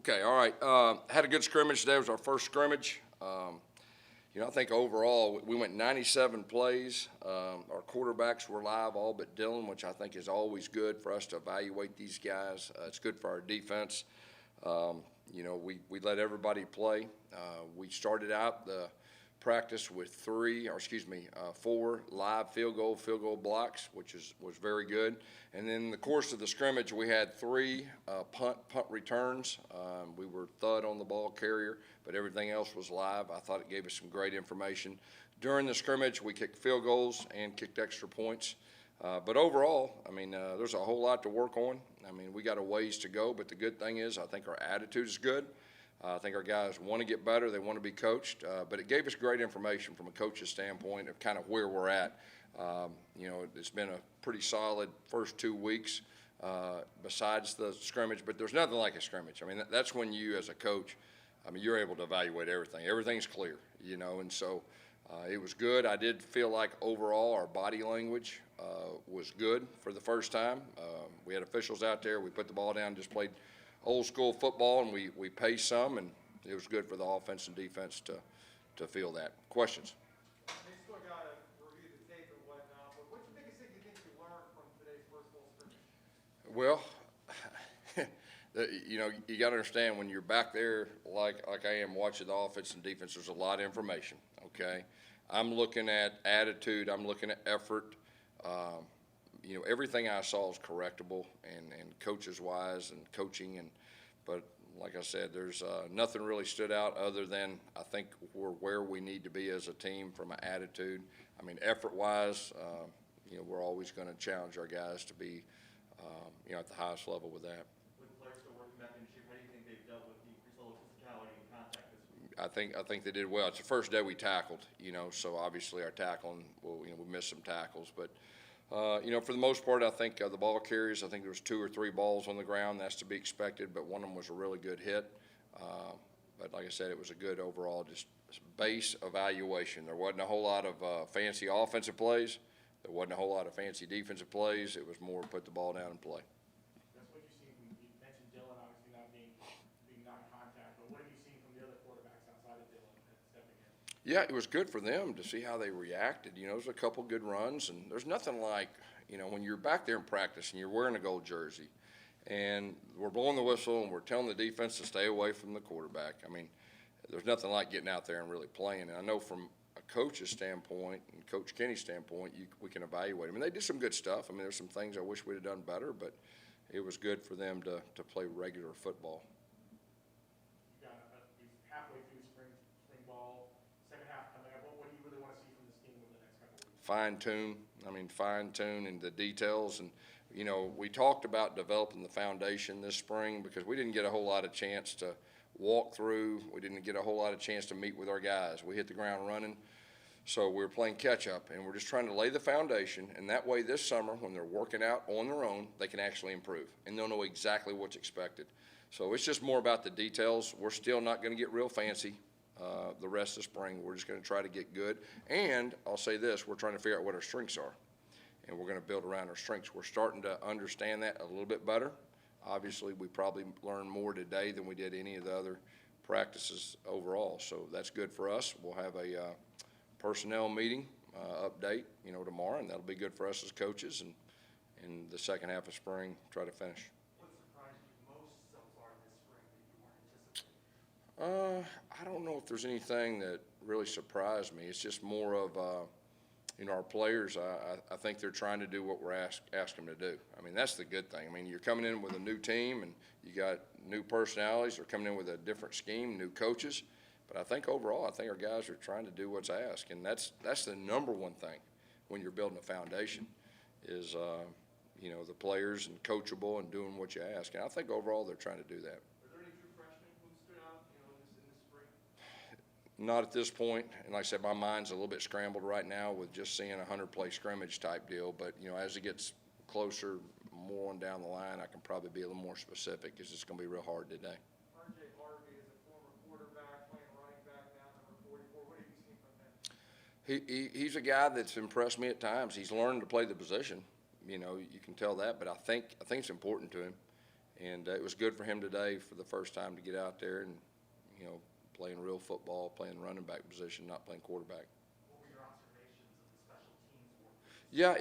Okay, all right. Had a good scrimmage today. It was our first scrimmage. I think overall we went 97 plays. Our quarterbacks were live, all but Dylan, which I think is always good for us to evaluate these guys. It's good for our defense. We let everybody play. We started out the practice with four live field goal blocks, which was very good. And then in the course of the scrimmage, we had three punt returns. We were thud on the ball carrier, but everything else was live. I thought it gave us some great information. During the scrimmage, we kicked field goals and kicked extra points. But overall, there's a whole lot to work on. We got a ways to go, but the good thing is I think our attitude is good. I think our guys want to get better. They want to be coached. But it gave us great information from a coach's standpoint of kind of where we're at. It's been a pretty solid first 2 weeks besides the scrimmage, but there's nothing like a scrimmage. That's when you as a coach, you're able to evaluate everything. Everything's clear, and so it was good. I did feel like overall our body language was good for the first time. We had officials out there. We put the ball down, just played old school football, and we paced some, and it was good for the offense and defense to feel that. Questions? They still got to review the tape and whatnot, but what's the biggest thing you think you learned from today's first full scrimmage? Well, you got to understand when you're back there like I am watching the offense and defense, there's a lot of information, okay? I'm looking at attitude. I'm looking at effort. Everything I saw is correctable and coaches-wise and coaching. But like I said, there's nothing really stood out other than I think we're where we need to be as a team from an attitude. Effort-wise, we're always going to challenge our guys to be, at the highest level with that. With players still working back in shape, how do you think they've dealt with the increased level of physicality and contact this week? I think they did well. It's the first day we tackled, so obviously our tackling, we missed some tackles. But, for the most part, I think the ball carriers, I think there was 2 or 3 balls on the ground. That's to be expected, but one of them was a really good hit. But like I said, it was a good overall just base evaluation. There wasn't a whole lot of fancy offensive plays. There wasn't a whole lot of fancy defensive plays. It was more put the ball down and play. That's what you've seen. You mentioned Dylan obviously not being non-contact, but what have you seen from the other quarterbacks outside of Dylan stepping in? Yeah, it was good for them to see how they reacted. There was a couple good runs, and there's nothing like, when you're back there in practice and you're wearing a gold jersey and we're blowing the whistle and we're telling the defense to stay away from the quarterback. There's nothing like getting out there and really playing. And I know from a coach's standpoint and Coach Kenny's standpoint, we can evaluate them. They did some good stuff. There's some things I wish we'd have done better, but it was good for them to play regular football. You got halfway through spring ball, second half coming up. What do you really want to see from this team over the next couple of weeks? Fine-tune in the details. And, we talked about developing the foundation this spring because we didn't get a whole lot of chance to walk through. We didn't get a whole lot of chance to meet with our guys. We hit the ground running. So we were playing catch-up, and we're just trying to lay the foundation. And that way this summer, when they're working out on their own, they can actually improve, and they'll know exactly what's expected. So it's just more about the details. We're still not going to get real fancy the rest of the spring. We're just going to try to get good. And I'll say this, we're trying to figure out what our strengths are, and we're going to build around our strengths. We're starting to understand that a little bit better. Obviously, we probably learned more today than we did any of the other practices overall. So that's good for us. We'll have a personnel meeting update, tomorrow, and that'll be good for us as coaches. And in the second half of spring, try to finish. What surprised you most so far this spring that you weren't anticipating? I don't know if there's anything that really surprised me. It's just more of, our players. I think they're trying to do what we're asking them to do. That's the good thing. You're coming in with a new team, and you got new personalities. They're coming in with a different scheme, new coaches. But I think overall, our guys are trying to do what's asked, and that's the number one thing when you're building a foundation is, the players and coachable and doing what you ask. And I think overall they're trying to do that. Are there any true freshmen who stood out, in this spring? Not at this point. And like I said, my mind's a little bit scrambled right now with just seeing a 100-play scrimmage type deal. But, as it gets closer, more on down the line, I can probably be a little more specific because it's going to be real hard today. He's a guy that's impressed me at times. He's learned to play the position. You can tell that, but I think it's important to him. And it was good for him today for the first time to get out there and, you know, playing real football, playing running back position, not playing quarterback. What were your observations of the special teams work? Yeah,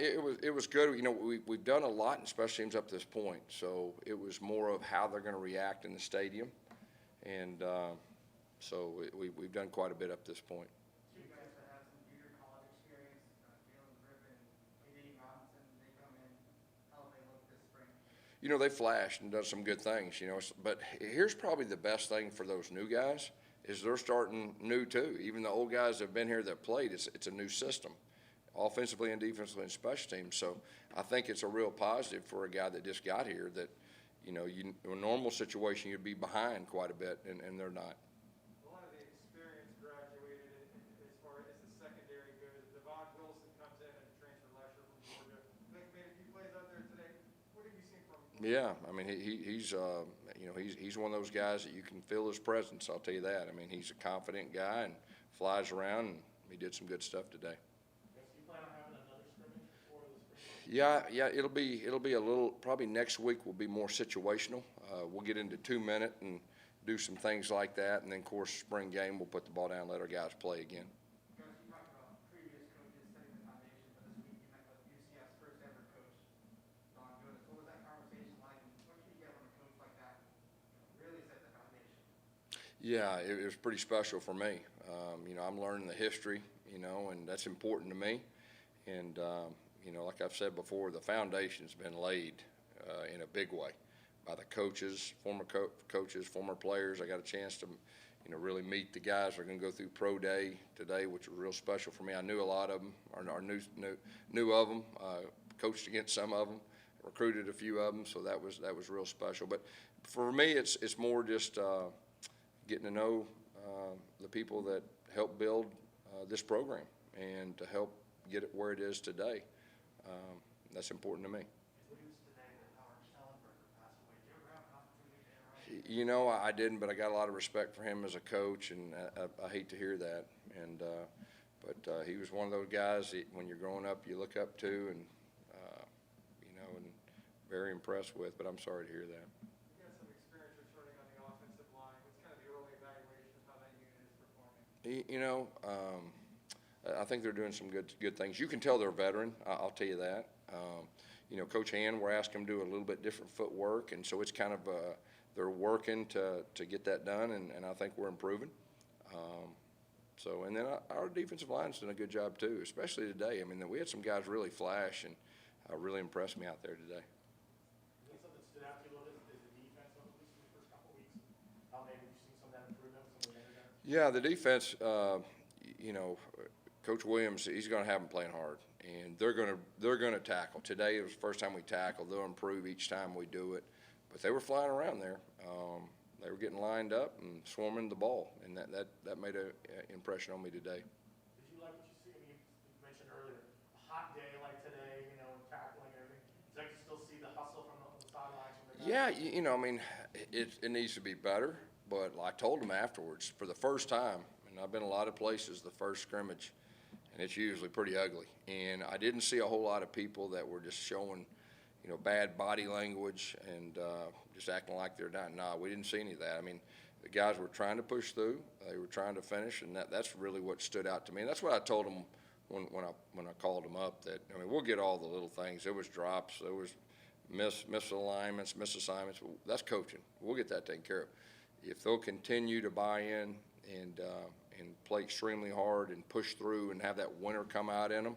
it was good. You know, we've done a lot in special teams up to this point, so it was more of how they're going to react in the stadium, and so we've done quite a bit up to this point. Two guys that have some junior college experience, Jalen Griffin, J.D. Robinson, they come in, how have they looked this spring? You know, they flashed and done some good things, you know, but here's probably the best thing for those new guys is they're starting new too. Even the old guys that have been here that played, it's a new system, offensively and defensively and special teams. So I think it's a real positive for a guy that just got here that, you know, in a normal situation you'd be behind quite a bit, and they're not. A lot of the experience graduated as far as the secondary goes. Devon Wilson comes in and transfer last year from Georgia. Made a few plays out there today. What have you seen from him? Yeah, I mean he's you know he's one of those guys that you can feel his presence. I'll tell you that. I mean he's a confident guy and flies around, and he did some good stuff today. Guys, do you plan on having another scrimmage before the spring? Yeah, it'll be a little, probably next week will be more situational. We'll get into 2-minute and do some things like that, and then of course spring game we'll put the ball down and let our guys play again. Guys, you talked about previous coaches setting the foundation, but this week you met with UCF's first ever coach, Don Goodis. What was that conversation like, and what can you get from a coach like that, really set the foundation? Yeah, it was pretty special for me. You know, I'm learning the history, you know, and that's important to me. And you know, like I've said before, the foundation's been laid in a big way by the coaches, former coaches, former players. I got a chance to, you know, really meet the guys. We're going to go through pro day today, which was real special for me. I knew a lot of them, or knew of them, coached against some of them, recruited a few of them, so that was real special. But for me, it's more just getting to know the people that helped build this program and to help get it where it is today. That's important to me. News today that Howard Schnellenberger passed away. Did you ever have an opportunity to interact? You know, I didn't, but I got a lot of respect for him as a coach, and I hate to hear that. And but he was one of those guys that when you're growing up, you look up to, and you know, and very impressed with. But I'm sorry to hear that. You got some experience returning on the offensive line. What's kind of the early evaluation of how that unit is performing? You know, I think they're doing some good things. You can tell they're a veteran. I'll tell you that. You know, Coach Hand, we're asking him to do a little bit different footwork, and so it's kind of they're working to get that done, and I think we're improving. So, and then our defensive line's done a good job too, especially today. I mean, we had some guys really flash and really impressed me out there today. I think something that stood out to you a little bit is the defense, at least in the first couple of weeks. How maybe you've seen some of that improvement, some of the younger guys? Yeah, the defense, you know, Coach Williams, he's going to have them playing hard, and they're going to tackle. Today it was the first time we tackled. They'll improve each time we do it, but they were flying around there. They were getting lined up and swarming the ball, and that made an impression on me today. Did you like what you see? I mean, you mentioned earlier, a hot day like today, you know, and tackling and everything. It's like you still see the hustle from the sidelines from the guys. Yeah, you know, I mean, it needs to be better, but I told them afterwards, for the first time, and I've been a lot of places, the first scrimmage, and it's usually pretty ugly. And I didn't see a whole lot of people that were just showing, you know, bad body language and just acting like they're not. Nah, we didn't see any of that. I mean, the guys were trying to push through. They were trying to finish, and that's really what stood out to me. And that's what I told them when I called them up. That I mean, we'll get all the little things. There was drops. There was misalignments, misassignments. That's coaching. We'll get that taken care of. If they'll continue to buy in and play extremely hard and push through and have that winner come out in them,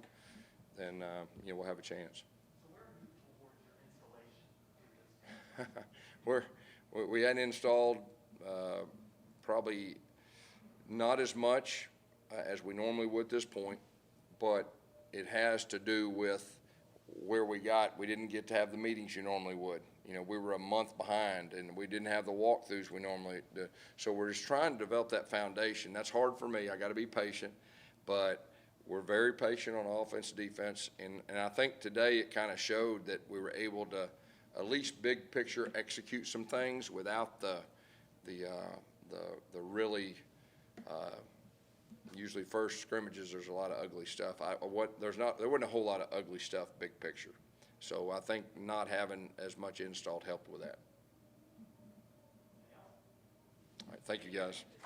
then you know, we'll have a chance. So where are you towards your installation? We hadn't installed probably not as much as we normally would at this point, but it has to do with where we didn't get to have the meetings you normally would. You know, we were a month behind, and we didn't have the walkthroughs we normally do. So we're just trying to develop that foundation. That's hard for me. I got to be patient, but we're very patient on offense, defense, and I think today it kind of showed that we were able to at least big picture execute some things without the really usually first scrimmages. There's a lot of ugly stuff. There wasn't a whole lot of ugly stuff big picture. So I think not having as much installed helped with that. Thank you, guys.